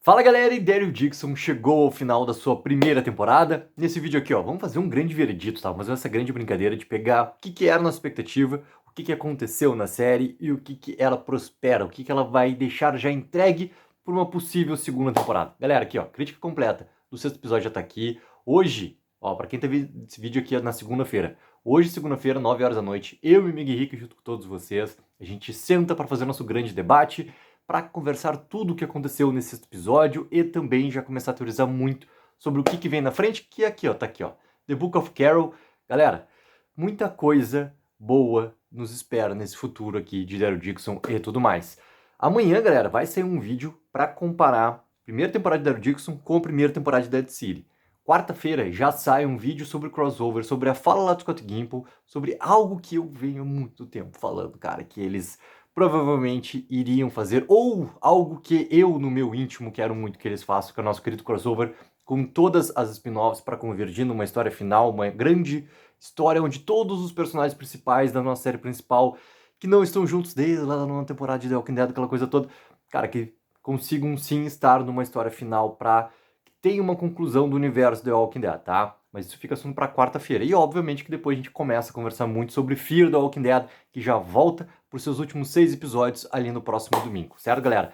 Fala galera, e Daryl Dixon chegou ao final da sua primeira temporada. Nesse vídeo aqui, ó, vamos fazer um grande veredito, tá? Vamos fazer essa grande brincadeira de pegar o que era a nossa expectativa, o que aconteceu na série e o que ela prospera, o que ela vai deixar já entregue por uma possível segunda temporada. Galera, aqui ó, crítica completa do sexto episódio já tá aqui. Hoje, ó, pra quem tá vendo esse vídeo aqui na segunda-feira, hoje, segunda-feira, 9 horas da noite, eu e o Mig Henrique junto com todos vocês, a gente senta para fazer nosso grande debate, para conversar tudo o que aconteceu nesse episódio e também já começar a teorizar muito sobre o que vem na frente, que é aqui, ó, tá aqui, ó, The Book of Carol. Galera, muita coisa boa nos espera nesse futuro aqui de Daryl Dixon e tudo mais. Amanhã, galera, vai sair um vídeo para comparar a primeira temporada de Daryl Dixon com a primeira temporada de Dead City. Quarta-feira já sai um vídeo sobre o crossover, sobre a fala lá do Scott Gimple, sobre algo que eu venho há muito tempo falando, cara, que eles provavelmente iriam fazer, ou algo que eu, no meu íntimo, quero muito que eles façam, que é o nosso querido crossover, com todas as spin-offs para convergir numa história final, uma grande história onde todos os personagens principais da nossa série principal, que não estão juntos desde lá da nona temporada de The Walking Dead, aquela coisa toda, cara, que consigam sim estar numa história final para que tenha uma conclusão do universo The Walking Dead, tá? Mas isso fica assunto para quarta-feira. E obviamente que depois a gente começa a conversar muito sobre Fear the Walking Dead, que já volta por seus últimos 6 episódios ali no próximo domingo, certo, galera?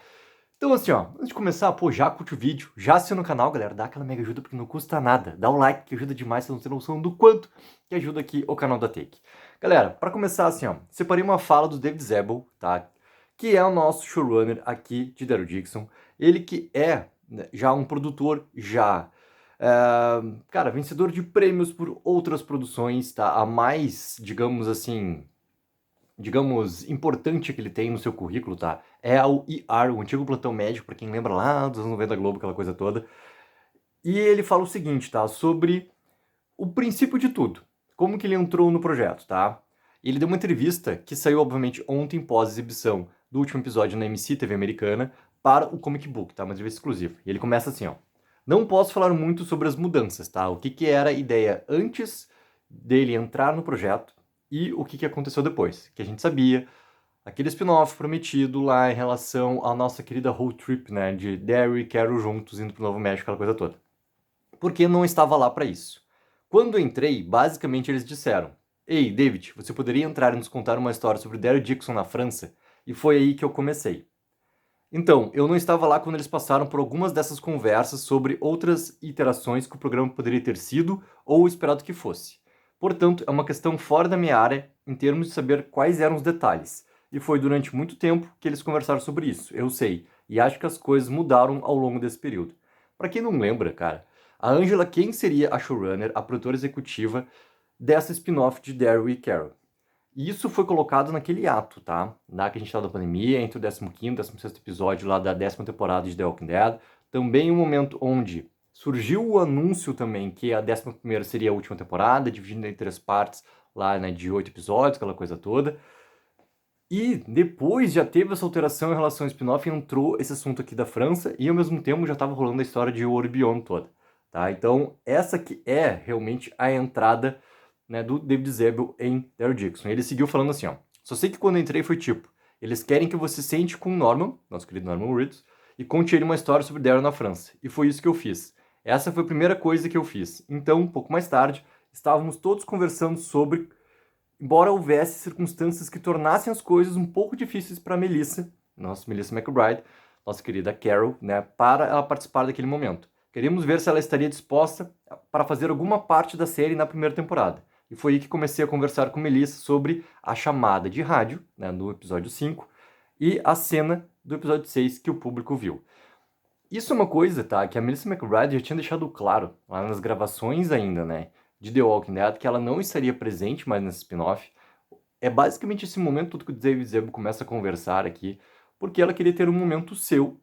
Então assim, ó, antes de começar, pô, já curte o vídeo, já assina o canal, galera, dá aquela mega ajuda porque não custa nada. Dá o like que ajuda demais, vocês não têm noção do quanto que ajuda aqui o canal da Take. Galera, para começar assim, ó, separei uma fala do David Zaslav, tá? Que é o nosso showrunner aqui de Daryl Dixon. Ele que é já um produtor, cara, vencedor de prêmios por outras produções, tá? A mais, digamos assim, importante que ele tem no seu currículo, tá? É o ER, o antigo plantão médico, pra quem lembra lá dos anos 90 Globo, aquela coisa toda. E ele fala o seguinte, tá? Sobre o princípio de tudo. Como que ele entrou no projeto, tá? Ele deu uma entrevista que saiu, obviamente, ontem pós-exibição do último episódio na MC TV americana para o Comic Book, tá? Uma entrevista exclusiva. E ele começa assim, ó. Não posso falar muito sobre as mudanças, tá? O que era a ideia antes dele entrar no projeto e o que aconteceu depois. Que a gente sabia, aquele spin-off prometido lá em relação à nossa querida road trip, né? De Daryl e Carol juntos indo pro Novo México, aquela coisa toda. Porque não estava lá para isso. Quando entrei, basicamente eles disseram: Ei, David, você poderia entrar e nos contar uma história sobre Daryl Dixon na França? E foi aí que eu comecei. Então, eu não estava lá quando eles passaram por algumas dessas conversas sobre outras iterações que o programa poderia ter sido ou esperado que fosse. Portanto, é uma questão fora da minha área em termos de saber quais eram os detalhes. E foi durante muito tempo que eles conversaram sobre isso, eu sei, e acho que as coisas mudaram ao longo desse período. Para quem não lembra, cara, a Angela quem seria a showrunner, a produtora executiva dessa spin-off de Daryl e Carol. E isso foi colocado naquele ato, tá? Na que a gente estava da pandemia, entre o 15º e o 16º episódio lá da 10ª temporada de The Walking Dead. Também um momento onde surgiu o anúncio também que a 11ª seria a última temporada, dividida em 3 partes lá, né, de 8 episódios, aquela coisa toda. E depois já teve essa alteração em relação ao spin-off e entrou esse assunto aqui da França e ao mesmo tempo já estava rolando a história de War Beyond toda, tá? Então essa que é realmente a entrada, né, do David Zaslav em Daryl Dixon. Ele seguiu falando assim, ó: só sei que quando eu entrei foi tipo, eles querem que você sente com o Norman, nosso querido Norman Reedus, e conte ele uma história sobre Daryl na França. E foi isso que eu fiz. Essa foi a primeira coisa que eu fiz. Então, um pouco mais tarde, estávamos todos conversando sobre, embora houvesse circunstâncias que tornassem as coisas um pouco difíceis para Melissa, nossa Melissa McBride, nossa querida Carol, né, para ela participar daquele momento. Queríamos ver se ela estaria disposta para fazer alguma parte da série na primeira temporada. E foi aí que comecei a conversar com Melissa sobre a chamada de rádio, né, no episódio 5, e a cena do episódio 6 que o público viu. Isso é uma coisa, tá, que a Melissa McBride já tinha deixado claro lá nas gravações ainda, né, de The Walking Dead, que ela não estaria presente mais nesse spin-off. É basicamente esse momento todo que o David Zaslav começa a conversar aqui, porque ela queria ter um momento seu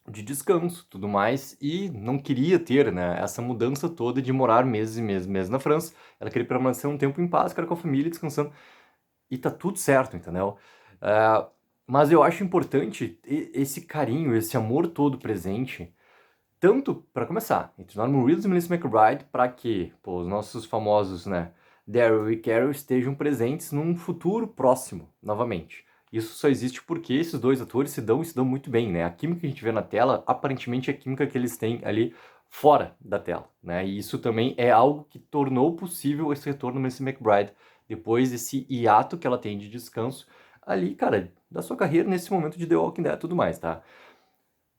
de descanso, tudo mais, e não queria ter, né, essa mudança toda de morar meses e meses, meses na França. Ela queria permanecer um tempo em paz, cara, com a família, descansando, e tá tudo certo, entendeu? Mas eu acho importante esse carinho, esse amor todo presente, tanto, para começar, entre Norman Reedus e Melissa McBride, para que, pô, os nossos famosos, né, Daryl e Carol estejam presentes num futuro próximo, novamente. Isso só existe porque esses dois atores se dão e se dão muito bem, né? A química que a gente vê na tela, aparentemente é a química que eles têm ali fora da tela, né? E isso também é algo que tornou possível esse retorno da Missy McBride, depois desse hiato que ela tem de descanso ali, cara, da sua carreira nesse momento de The Walking Dead e tudo mais, tá?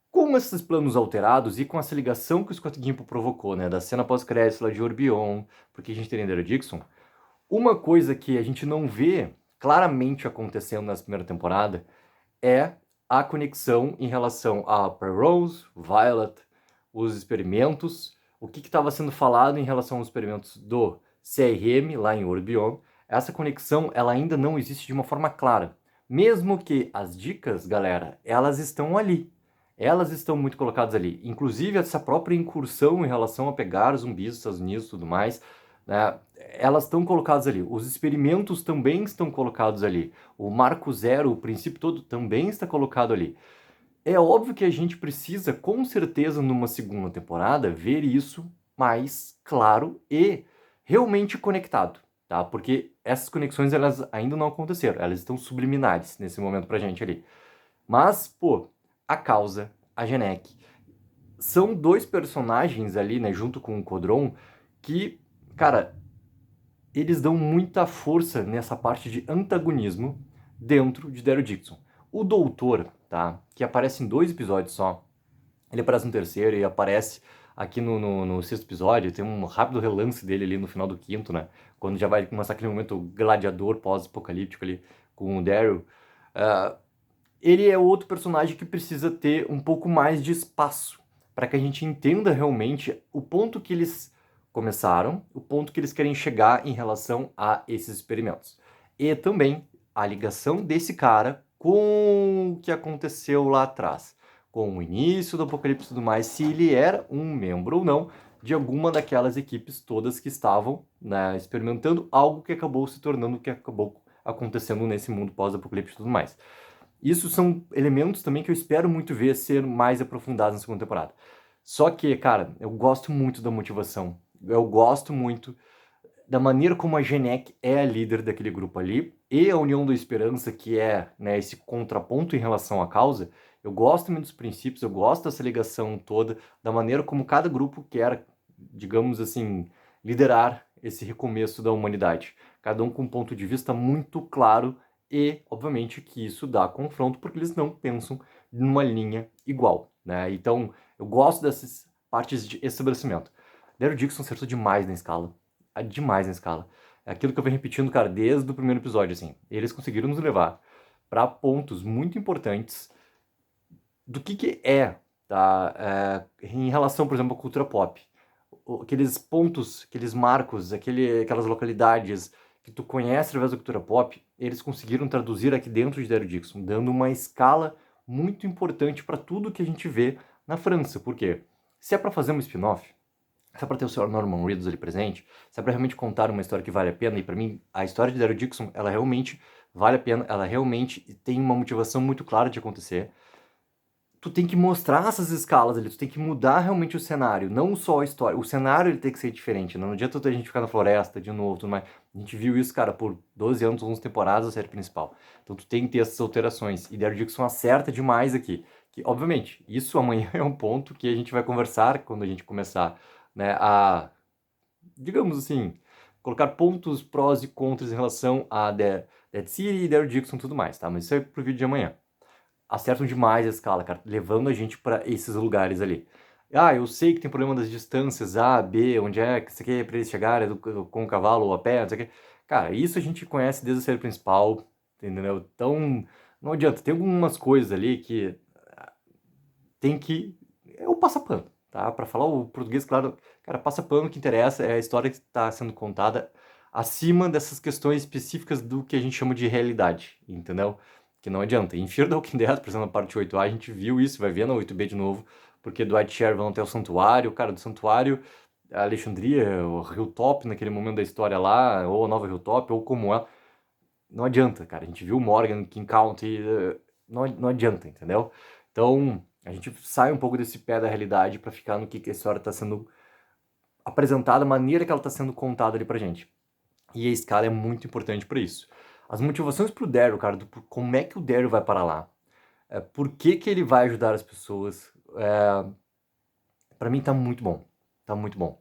Com esses planos alterados e com essa ligação que o Scott Gimple provocou, né, da cena pós-crédito lá de Orbion, porque a gente tem Daryl Dixon, uma coisa que a gente não vê claramente acontecendo nessa primeira temporada é a conexão em relação a Rose, Violet, os experimentos, o que estava sendo falado em relação aos experimentos do CRM lá em Orbion. Essa conexão ela ainda não existe de uma forma clara. Mesmo que as dicas, galera, elas estão ali. Elas estão muito colocadas ali. Inclusive, essa própria incursão em relação a pegar zumbis dos Estados Unidos e tudo mais, né, elas estão colocadas ali. Os experimentos também estão colocados ali. O marco zero, o princípio todo, também está colocado ali. É óbvio que a gente precisa, com certeza, numa segunda temporada, ver isso mais claro e realmente conectado, tá? Porque essas conexões, elas ainda não aconteceram. Elas estão subliminares nesse momento pra gente ali. Mas, pô, a Causa, a Genek, são dois personagens ali, né, junto com o Codron, que, cara, eles dão muita força nessa parte de antagonismo dentro de Daryl Dixon. O Doutor, tá, que aparece em 2 episódios só, ele aparece no terceiro e aparece aqui no sexto episódio, tem um rápido relance dele ali no final do quinto, né, quando já vai começar aquele momento gladiador pós-apocalíptico ali com o Daryl. Ele é outro personagem que precisa ter um pouco mais de espaço para que a gente entenda realmente o ponto que eles começaram, o ponto que eles querem chegar em relação a esses experimentos. E também a ligação desse cara com o que aconteceu lá atrás, com o início do Apocalipse e tudo mais, se ele era um membro ou não de alguma daquelas equipes todas que estavam, né, experimentando algo que acabou se tornando o que acabou acontecendo nesse mundo pós-apocalipse e tudo mais. Isso são elementos também que eu espero muito ver ser mais aprofundados na segunda temporada. Só que, cara, eu gosto muito da motivação. Eu gosto muito da maneira como a Genek é a líder daquele grupo ali e a União da Esperança, que é, né, esse contraponto em relação à causa. Eu gosto muito dos princípios, eu gosto dessa ligação toda, da maneira como cada grupo quer, digamos assim, liderar esse recomeço da humanidade. Cada um com um ponto de vista muito claro e, obviamente, que isso dá confronto porque eles não pensam numa linha igual, né? Então, eu gosto dessas partes de estabelecimento. Daryl Dixon acertou demais na escala. Demais na escala. É aquilo que eu venho repetindo, cara, desde o primeiro episódio, assim. Eles conseguiram nos levar para pontos muito importantes do que é, tá? Em relação, por exemplo, à cultura pop. Aqueles pontos, aqueles marcos, aquelas localidades que tu conhece através da cultura pop, eles conseguiram traduzir aqui dentro de Daryl Dixon, dando uma escala muito importante para tudo que a gente vê na França. Por quê? Se é para fazer um spin-off, se é para ter o Sr. Norman Reedus ali presente, se é para realmente contar uma história que vale a pena, e para mim a história de Daryl Dixon, ela realmente vale a pena, ela realmente tem uma motivação muito clara de acontecer. Tu tem que mostrar essas escalas ali, tu tem que mudar realmente o cenário, não só a história. O cenário ele tem que ser diferente, não adianta a gente ficar na floresta de novo, tudo mais. A gente viu isso, cara, por 12 anos, 11 temporadas da série principal. Então tu tem que ter essas alterações. E Daryl Dixon acerta demais aqui. Que, obviamente, isso amanhã é um ponto que a gente vai conversar quando a gente começar, né, a, digamos assim, colocar pontos prós e contras em relação a Dead City e Daryl Dixon e tudo mais, tá? Mas isso é pro vídeo de amanhã. Acertam demais a escala, cara, levando a gente para esses lugares ali. Ah, eu sei que tem problema das distâncias A, B, onde é que isso aqui é pra eles chegarem com o cavalo ou a pé, não sei o quê. Cara, isso a gente conhece desde a série principal, entendeu? Então, não adianta. Tem algumas coisas ali que tem que. É o passapano, tá? Para falar o português, claro, cara, passapano, o que interessa é a história que está sendo contada acima dessas questões específicas do que a gente chama de realidade, entendeu? Que não adianta. Em Fear the Walking Dead, por exemplo, na parte 8A, a gente viu isso, vai ver na 8B de novo, porque Dwight Schrute vão até o santuário, cara, do santuário, a Alexandria, o Hilltop naquele momento da história lá, ou a Nova Hilltop, ou como é. Não adianta, cara. A gente viu Morgan, King County, não adianta, entendeu? Então, a gente sai um pouco desse pé da realidade para ficar no que a história está sendo apresentada, a maneira que ela está sendo contada ali pra gente. E a escala é muito importante para isso. As motivações pro Daryl, cara, como é que o Daryl vai para lá? Por que que ele vai ajudar as pessoas? Pra mim tá muito bom. Tá muito bom.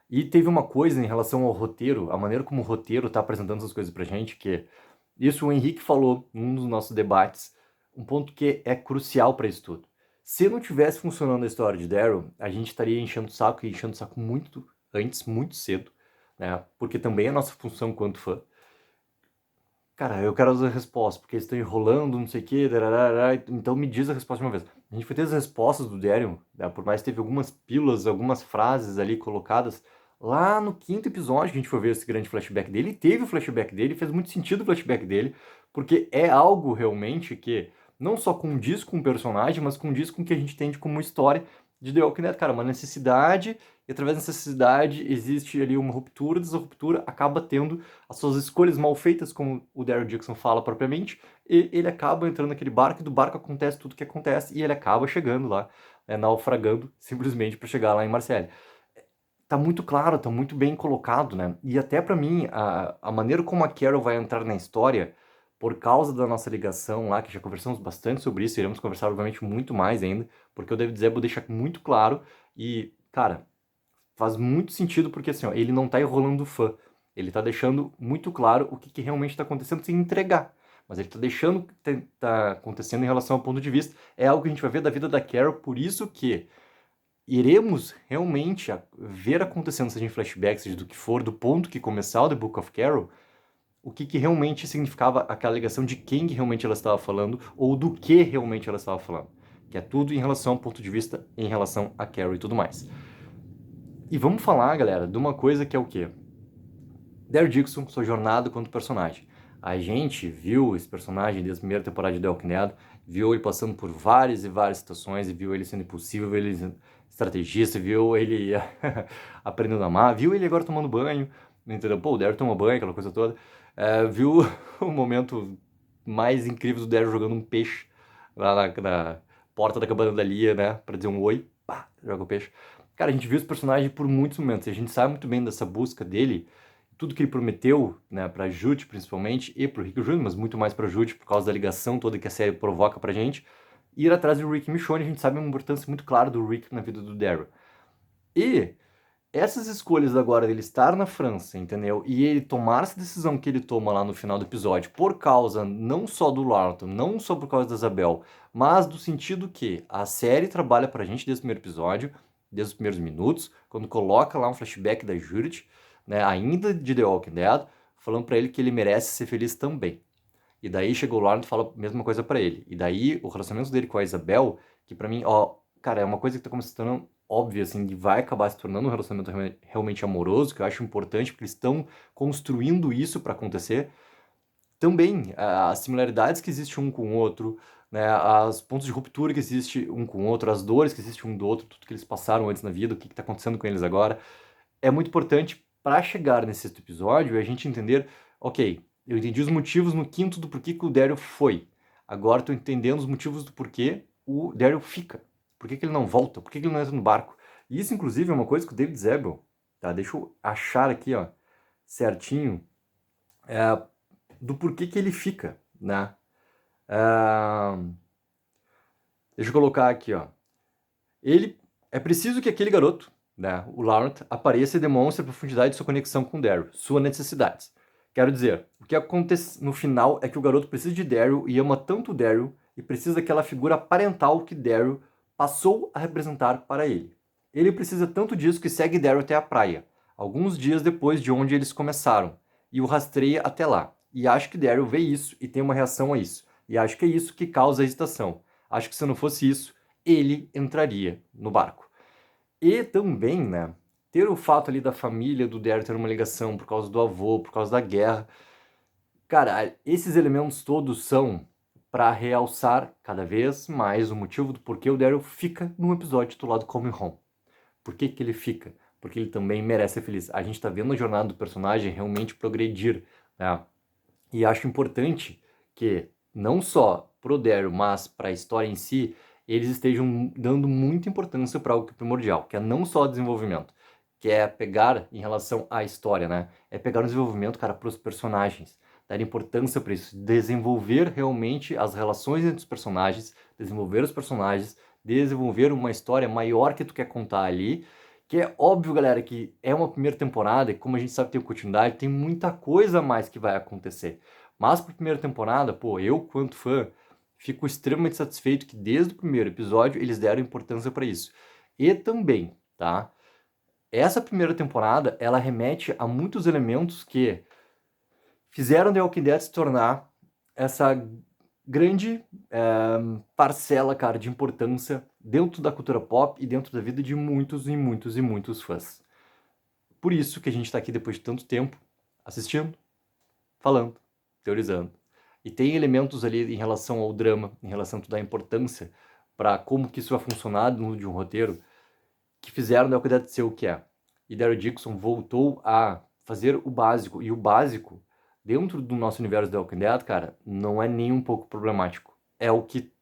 E teve uma coisa em relação ao roteiro, a maneira como o roteiro tá apresentando essas coisas pra gente, que isso o Henrique falou num dos nossos debates, um ponto que é crucial pra isso tudo. Se não tivesse funcionando a história de Daryl, a gente estaria enchendo o saco e enchendo o saco muito antes, muito cedo, né? Porque também é nossa função quanto fã. Cara, eu quero as respostas, porque eles estão enrolando, não sei o quê, dararara, então me diz a resposta de uma vez. A gente foi ter as respostas do Daryl, né, por mais que teve algumas pílulas, algumas frases ali colocadas, lá no quinto episódio que a gente foi ver esse grande flashback dele, e teve o flashback dele, fez muito sentido o flashback dele, porque é algo realmente que não só condiz com o personagem, mas condiz com o que a gente entende como história de The Walking Dead, cara, uma necessidade, e através dessa necessidade existe ali uma ruptura, dessa ruptura acaba tendo as suas escolhas mal feitas, como o Daryl Dixon fala propriamente, e ele acaba entrando naquele barco, e do barco acontece tudo o que acontece, e ele acaba chegando lá, naufragando, simplesmente para chegar lá em Marseille. Tá muito claro, tá muito bem colocado, né? E até para mim, a maneira como a Carol vai entrar na história, por causa da nossa ligação lá, que já conversamos bastante sobre isso, iremos conversar obviamente muito mais ainda, porque o David Zebo deixa muito claro, e, cara, faz muito sentido porque assim, ó, ele não tá enrolando o fã. Ele tá deixando muito claro o que, que realmente tá acontecendo sem entregar. Mas ele tá deixando o que tá acontecendo em relação ao ponto de vista. É algo que a gente vai ver da vida da Carol, por isso que iremos realmente ver acontecendo, seja em flashbacks, seja do que for, do ponto que começar o The Book of Carol, o que, que realmente significava aquela ligação de quem que realmente ela estava falando, ou do que realmente ela estava falando. Que é tudo em relação ao ponto de vista, em relação a Carol e tudo mais. E vamos falar, galera, de uma coisa que é o quê? Daryl Dixon, sua jornada quanto personagem. A gente viu esse personagem desde a primeira temporada de The Walking Dead, viu ele passando por várias e várias situações, e viu ele sendo impulsivo, viu ele sendo estrategista, viu ele aprendendo a amar, viu ele agora tomando banho, entendeu? Pô, o Daryl toma banho, aquela coisa toda. Viu o momento mais incrível do Daryl jogando um peixe lá na porta da cabana da Lia, né? Pra dizer um oi, pá, joga o peixe. Cara, a gente viu esse personagem por muitos momentos, e a gente sabe muito bem dessa busca dele, tudo que ele prometeu, né, pra Jude principalmente, e pro Rick Jr., mas muito mais pra Jude, por causa da ligação toda que a série provoca pra gente, ir atrás do Rick e Michonne, a gente sabe uma importância muito clara do Rick na vida do Daryl. E essas escolhas agora dele estar na França, entendeu? E ele tomar essa decisão que ele toma lá no final do episódio, por causa não só do Larton, não só por causa da Isabel, mas do sentido que a série trabalha pra gente desde o primeiro episódio, desde os primeiros minutos, quando coloca lá um flashback da Judith, né, ainda de The Walking Dead, falando pra ele que ele merece ser feliz também. E daí chegou o Larton e fala a mesma coisa pra ele. E daí o relacionamento dele com a Isabel, que pra mim, ó, cara, é uma coisa que tá começando óbvia, assim, de vai acabar se tornando um relacionamento realmente amoroso, que eu acho importante, porque eles estão construindo isso para acontecer. Também, as similaridades que existem um com o outro, né, os pontos de ruptura que existe um com o outro, as dores que existem um do outro, tudo que eles passaram antes na vida, o que está acontecendo com eles agora, é muito importante para chegar nesse sexto episódio e a gente entender, ok, eu entendi os motivos no quinto do porquê que o Daryl foi. Agora estou entendendo os motivos do porquê o Daryl fica. Por que, que ele não volta? Por que, que ele não entra no barco? E isso, inclusive, é uma coisa que o David Zebel, tá? Deixa eu achar aqui, ó, certinho, do porquê que ele fica, né? É, deixa eu colocar aqui, ó. Ele é preciso que aquele garoto, né, o Laurent, apareça e demonstre a profundidade de sua conexão com Daryl, suas necessidades. Quero dizer, o que acontece no final é que o garoto precisa de Daryl e ama tanto o Daryl e precisa daquela figura parental que Daryl passou a representar para ele. Ele precisa tanto disso que segue Daryl até a praia, alguns dias depois de onde eles começaram, e o rastreia até lá. E acho que Daryl vê isso e tem uma reação a isso. E acho que é isso que causa a hesitação. Acho que se não fosse isso, ele entraria no barco. E também, né, ter o fato ali da família do Daryl ter uma ligação por causa do avô, por causa da guerra. Cara, esses elementos todos são para realçar cada vez mais o motivo do porquê o Daryl fica num episódio titulado Coming Home. Por que que ele fica? Porque ele também merece ser feliz. A gente tá vendo a jornada do personagem realmente progredir, né? E acho importante que, não só pro Daryl, mas para a história em si, eles estejam dando muita importância para algo que é primordial, que é não só o desenvolvimento, que é pegar em relação à história, né? É pegar o desenvolvimento, cara, pros personagens. dar importância para isso, desenvolver realmente as relações entre os personagens, desenvolver os personagens, desenvolver uma história maior que tu quer contar ali, que é óbvio, galera, que é uma primeira temporada e como a gente sabe que tem continuidade, tem muita coisa a mais que vai acontecer. Mas pra primeira temporada, pô, eu quanto fã, fico extremamente satisfeito que desde o primeiro episódio eles deram importância para isso. E também, tá? Essa primeira temporada, ela remete a muitos elementos que fizeram The Walking Dead se tornar essa grande parcela, cara, de importância dentro da cultura pop e dentro da vida de muitos e muitos e muitos fãs. Por isso que a gente tá aqui depois de tanto tempo, assistindo, falando, teorizando. E tem elementos ali em relação ao drama, em relação a tu dar importância para como que isso vai funcionar dentro de um roteiro, que fizeram The Walking Dead ser o que é. E Daryl Dixon voltou a fazer o básico. E o básico, dentro do nosso universo The Walking Dead, cara, não é nem um pouco problemático. É o que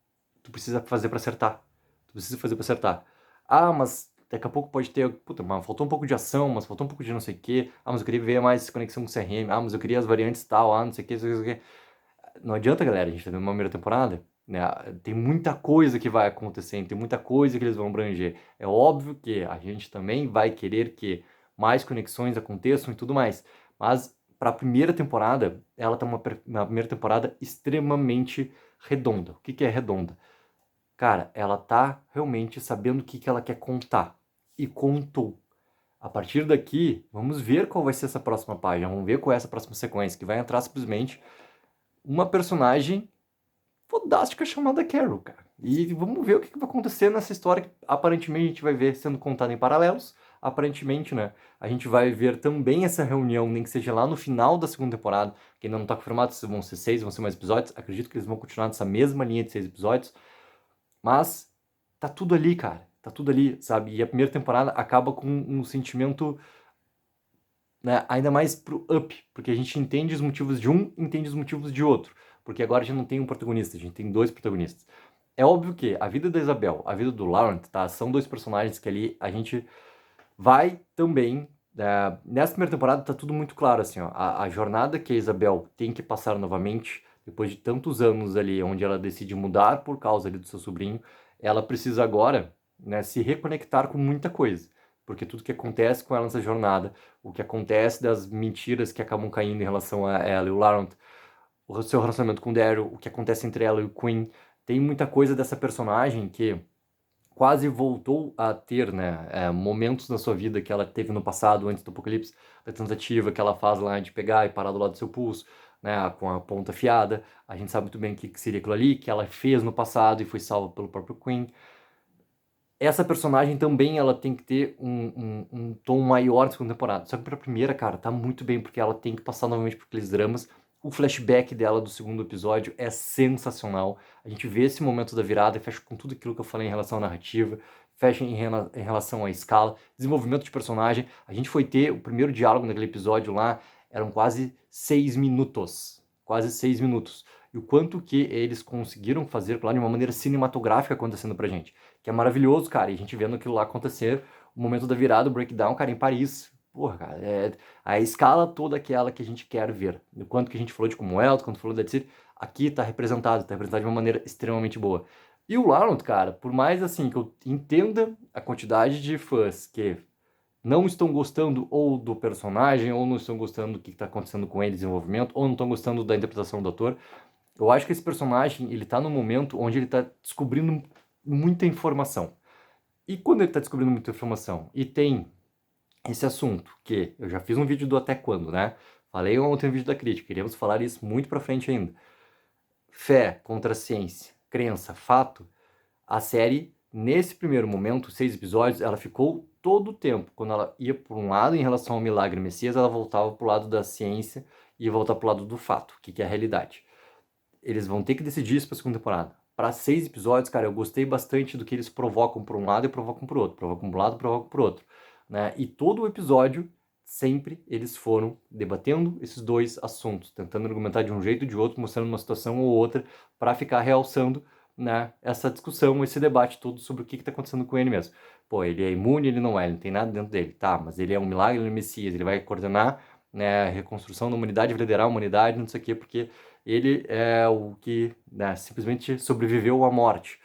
tu precisa fazer para acertar. Tu precisa fazer para acertar. Ah, mas daqui a pouco pode ter... Puta, mas faltou um pouco de ação, mas faltou um pouco de não sei o quê. Ah, mas eu queria ver mais conexão com o CRM. Ah, mas eu queria as variantes tal. Ah, não sei o quê, não sei o quê. Não adianta, galera, a gente tá vendo uma primeira temporada, né? Tem muita coisa que vai acontecendo, tem muita coisa que eles vão abranger. É óbvio que a gente também vai querer que mais conexões aconteçam e tudo mais. Mas para a primeira temporada, ela tá uma primeira temporada extremamente redonda. O que que é redonda? Cara, ela tá realmente sabendo o que que ela quer contar. E contou. A partir daqui, vamos ver qual vai ser essa próxima página, vamos ver qual é essa próxima sequência, que vai entrar simplesmente uma personagem fodástica chamada Carol, cara. E vamos ver o que vai acontecer nessa história que aparentemente a gente vai ver sendo contada em paralelos. Aparentemente, né? A gente vai ver também essa reunião, nem que seja lá no final da segunda temporada, que ainda não tá confirmado se vão ser 6, vão ser mais episódios. Acredito que eles vão continuar nessa mesma linha de 6 episódios. Mas tá tudo ali, cara. Tá tudo ali, sabe? E a primeira temporada acaba com um sentimento, né, ainda mais pro up, porque a gente entende os motivos de um, entende os motivos de outro, porque agora a gente não tem um protagonista, a gente tem dois protagonistas. É óbvio que a vida da Isabel, a vida do Laurent, tá, são dois personagens que ali a gente vai também, nessa primeira temporada tá tudo muito claro, assim, ó, a jornada que a Isabel tem que passar novamente, depois de tantos anos ali, onde ela decide mudar por causa ali do seu sobrinho, ela precisa agora, né, se reconectar com muita coisa, porque tudo que acontece com ela nessa jornada, o que acontece das mentiras que acabam caindo em relação a ela e o Laurent, o seu relacionamento com o Daryl, o que acontece entre ela e o Quinn, tem muita coisa dessa personagem que quase voltou a ter, né, momentos na sua vida que ela teve no passado, antes do apocalipse, da tentativa que ela faz lá de pegar e parar do lado do seu pulso, né, com a ponta afiada. A gente sabe muito bem o que seria aquilo ali, que ela fez no passado e foi salva pelo próprio Quinn. Essa personagem também ela tem que ter um tom maior na segunda temporada. Só que pra primeira, cara, tá muito bem, porque ela tem que passar novamente por aqueles dramas. O flashback dela do segundo episódio é sensacional. A gente vê esse momento da virada e fecha com tudo aquilo que eu falei em relação à narrativa, fecha em relação à escala, desenvolvimento de personagem. A gente foi ter o primeiro diálogo naquele episódio lá, eram quase 6 minutos. Quase 6 minutos. E o quanto que eles conseguiram fazer lá de uma maneira cinematográfica acontecendo pra gente. Que é maravilhoso, cara. E a gente vendo aquilo lá acontecer, o momento da virada, o breakdown, cara, em Paris. Porra, cara, é a escala toda aquela que a gente quer ver. O quanto que a gente falou de Commonwealth, quanto falou da City, aqui tá representado de uma maneira extremamente boa. E o Laurent, cara, por mais assim que eu entenda a quantidade de fãs que não estão gostando ou do personagem, ou não estão gostando do que está acontecendo com ele, desenvolvimento, ou não estão gostando da interpretação do ator, eu acho que esse personagem, ele tá num momento onde ele tá descobrindo muita informação. E quando ele tá descobrindo muita informação e tem esse assunto, que eu já fiz um vídeo do Até Quando, né? Falei ontem no vídeo da crítica, queríamos falar isso muito pra frente ainda. Fé contra ciência, crença, fato. A série, nesse primeiro momento, 6 episódios, ela ficou todo o tempo. Quando ela ia por um lado em relação ao milagre Messias, ela voltava pro lado da ciência e ia voltar pro lado do fato, que é a realidade. Eles vão ter que decidir isso pra segunda temporada. Para 6 episódios, cara, eu gostei bastante do que eles provocam por um lado e provocam por outro. Provocam por um lado e provocam por outro. Né? E todo o episódio, sempre eles foram debatendo esses dois assuntos, tentando argumentar de um jeito ou de outro, mostrando uma situação ou outra, para ficar realçando, né, essa discussão, esse debate todo sobre o que está acontecendo com ele mesmo. Pô, ele é imune, ele não é, ele não tem nada dentro dele. Tá, mas ele é um milagre, ele é um Messias, ele vai coordenar né, a reconstrução da humanidade, vai liderar a humanidade, não sei o quê, porque ele é o que, né, simplesmente sobreviveu à morte.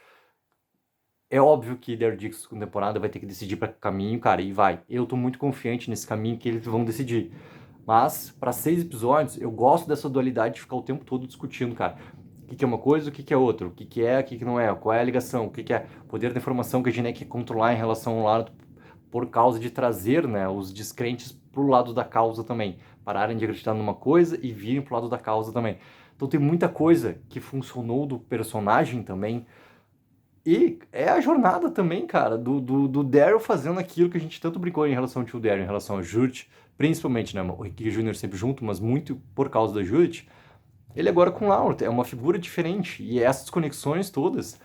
É óbvio que Daryl Dixon, segunda temporada, vai ter que decidir para que caminho, cara, e vai. Eu tô muito confiante nesse caminho que eles vão decidir. Mas, para 6 episódios, eu gosto dessa dualidade de ficar o tempo todo discutindo, cara. O que é uma coisa, o que é outra, o que é, o que não é, qual é a ligação, o que é poder da informação que a gente quer controlar em relação ao lado, por causa de trazer, né, os descrentes pro lado da causa também. Pararem de acreditar numa coisa e virem pro lado da causa também. Então tem muita coisa que funcionou do personagem também. E é a jornada também, cara, do Daryl fazendo aquilo que a gente tanto brincou em relação ao tio Daryl, em relação a Judith, principalmente, né, o Rick Jr. sempre junto, mas muito por causa da Judith. Ele agora com Laura é uma figura diferente, e essas conexões todas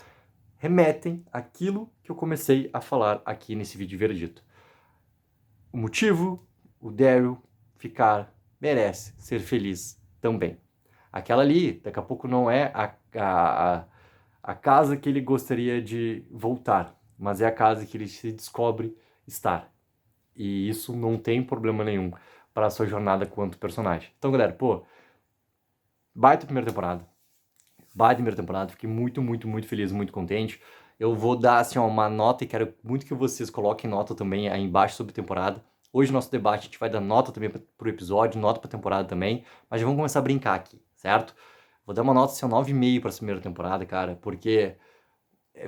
remetem àquilo que eu comecei a falar aqui nesse vídeo verdito. O motivo, o Daryl merece ser feliz também. Aquela ali, daqui a pouco não é a casa que ele gostaria de voltar, mas é a casa que ele se descobre estar. E isso não tem problema nenhum para a sua jornada quanto personagem. Então, galera, pô, baita primeira temporada, fiquei muito, muito, muito feliz, muito contente. Eu vou dar, assim, uma nota e quero muito que vocês coloquem nota também aí embaixo sobre a temporada. Hoje, no nosso debate, a gente vai dar nota também pro episódio, nota pra temporada também, mas já vamos começar a brincar aqui, certo? Vou dar uma nota, assim, 9,5 pra essa primeira temporada, cara, porque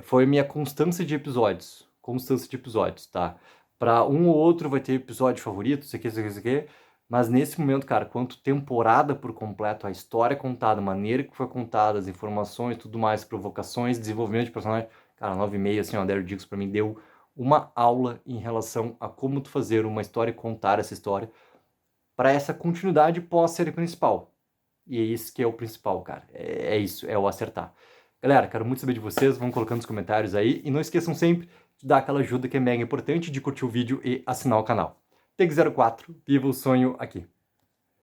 foi minha constância de episódios. Constância de episódios, tá? Pra um ou outro vai ter episódio favorito, isso aqui, isso aqui, isso aqui. Mas nesse momento, cara, quanto temporada por completo, a história contada, a maneira que foi contada, as informações, tudo mais, provocações, desenvolvimento de personagem, cara, 9,5, assim, ó, Daryl Dixon pra mim deu uma aula em relação a como tu fazer uma história e contar essa história para essa continuidade pós-série principal. E é isso que é o principal, cara. É isso, é o acertar. Galera, quero muito saber de vocês, vão colocando nos comentários aí. E não esqueçam sempre de dar aquela ajuda que é mega importante, de curtir o vídeo e assinar o canal. TEG04, viva o sonho aqui.